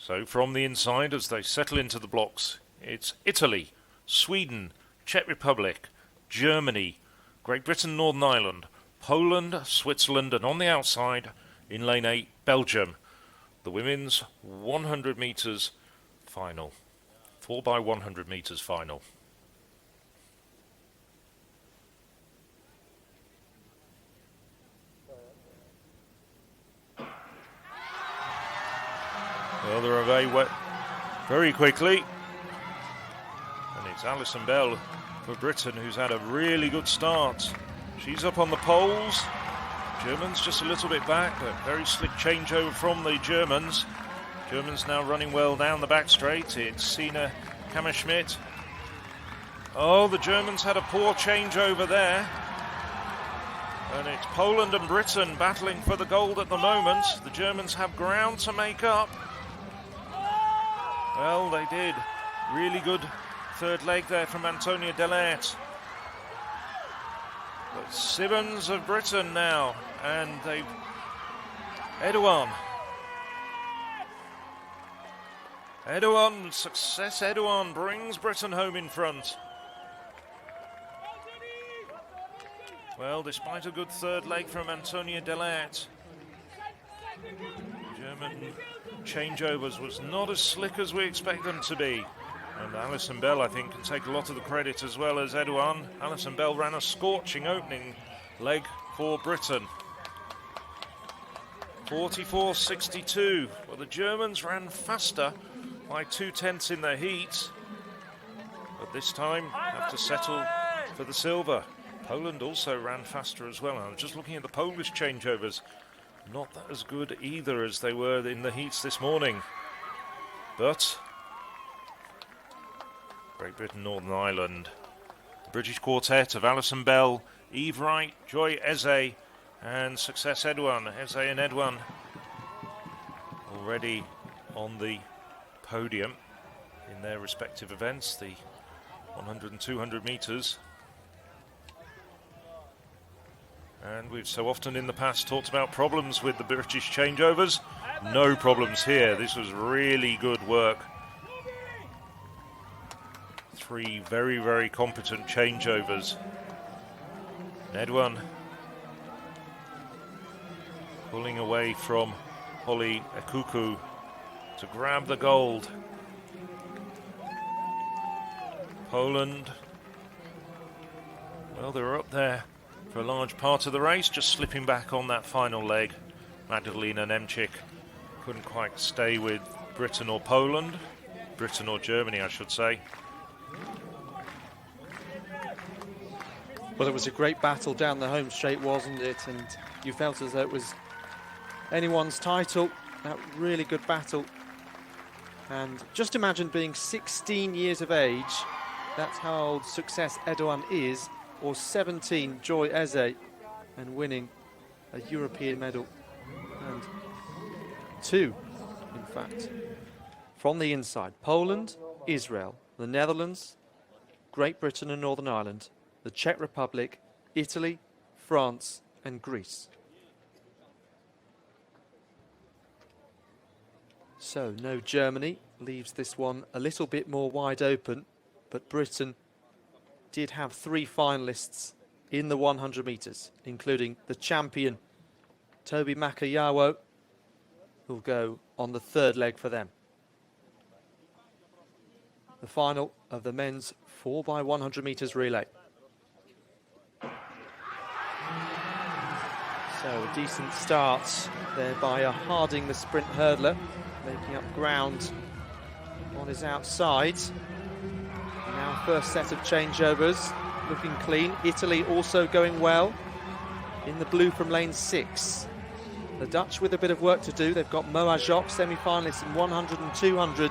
So from the inside, as they settle into the blocks, it's Italy, Sweden, Czech Republic, Germany, Great Britain, Northern Ireland, Poland, Switzerland, and on the outside, in lane 8, Belgium. The women's 100 metres final. 4x100 metres final. Well, they're away very quickly. And it's Alison Bell for Britain, who's had a really good start. She's up on the poles. Germans just a little bit back, but very slick changeover from the Germans. Germans now running well down the back straight. It's Sina Kammerschmidt. Oh, the Germans had a poor changeover there. And it's Poland and Britain battling for the gold at the moment. The Germans have ground to make up. Well, they did. Really good third leg there from Antonia Delaert. But Simmons of Britain now, and they've... Edouan, success Edouan brings Britain home in front. Well, despite a good third leg from Antonia Delaert, German changeovers was not as slick as we expect them to be. And Alison Bell, I think, can take a lot of the credit as well as Edouan. Alison Bell ran a scorching opening leg for Britain. 44.62. Well, the Germans ran faster by 2/10 in their heat, but this time have to settle for the silver. Poland also ran faster as well. I was just looking at the Polish changeovers. Not that as good either as they were in the heats this morning. But Great Britain, Northern Ireland. The British quartet of Alison Bell, Eve Wright, Joy Eze, and Success Edouan. Eze and Edouan already on the podium in their respective events, the 100 and 200 metres. And we've so often in the past talked about problems with the British changeovers. No problems here. This was really good work. Three very, very competent changeovers. Edouan pulling away from Holly Ekuku to grab the gold. Poland, well, they were up there for a large part of the race, just slipping back on that final leg. Magdalena Nemchik couldn't quite stay with Britain or Poland. Britain or Germany, I should say. Well, it was a great battle down the home straight, wasn't it? And you felt as though it was anyone's title. That really good battle. And just imagine being 16 years of age. That's how old Success Edouan is, or 17, Joy Eze, and winning a European medal. And two, in fact. From the inside, Poland, Israel, the Netherlands, Great Britain and Northern Ireland, the Czech Republic, Italy, France and Greece. So no Germany, leaves this one a little bit more wide open, but Britain did have three finalists in the 100 metres, including the champion Toby Makayawo, who'll go on the third leg for them. The final of the men's 4x100 metres relay. So a decent start there by Harding, the sprint hurdler, making up ground on his outside. Now first set of changeovers, looking clean. Italy also going well in the blue from lane 6. The Dutch with a bit of work to do. They've got Moa Jock, semi-finalists in 100 and 200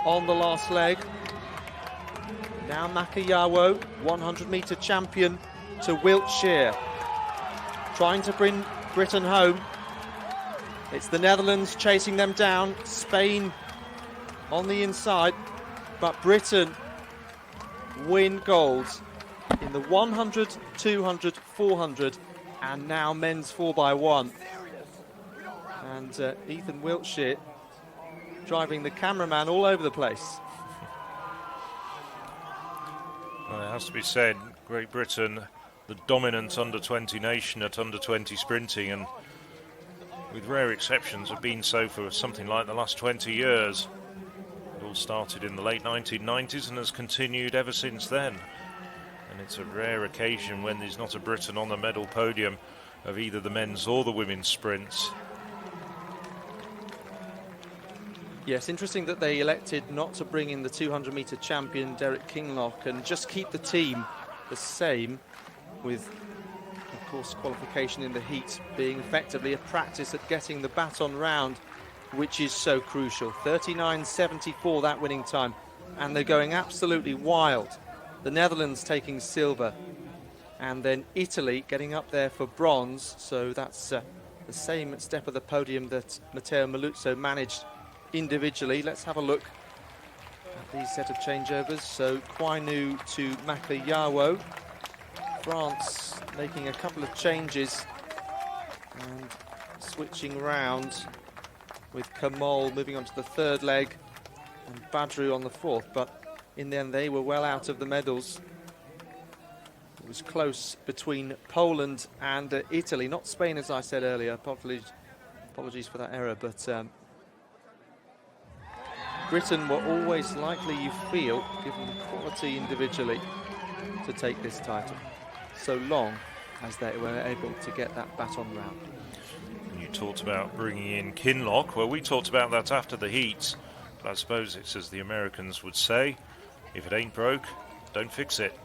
on the last leg. Now Makayawo, 100-metre champion, to Wiltshire, trying to bring Britain home. It's the Netherlands chasing them down, Spain on the inside, but Britain win gold in the 100, 200, 400, and now men's 4x1. And Ethan Wiltshire driving the cameraman all over the place. Well, it has to be said, Great Britain, the dominant under-20 nation at under-20 sprinting, and with rare exceptions have been so for something like the last 20 years. It all started in the late 1990s and has continued ever since then. And it's a rare occasion when there's not a Briton on the medal podium of either the men's or the women's sprints. Yes, interesting that they elected not to bring in the 200-metre champion Derek Kinglock and just keep the team the same, with, of course, qualification in the heat being effectively a practice at getting the baton round, which is so crucial. 39.74 that winning time, and they're going absolutely wild. The Netherlands taking silver, and then Italy getting up there for bronze, so that's the same step of the podium that Matteo Maluzzo managed individually. Let's have a look at these set of changeovers. So Kwainu to Makayawo. France making a couple of changes and switching round, with Kamal moving on to the third leg and Badru on the fourth, but in the end they were well out of the medals. It was close between Poland and Italy, not Spain as I said earlier. Apologies for that error, but Britain were always likely, you feel, given the quality individually, to take this title, so long as they were able to get that baton round. You talked about bringing in Kinloch. Well, we talked about that after the heats, but I suppose it's as the Americans would say, if it ain't broke, don't fix it.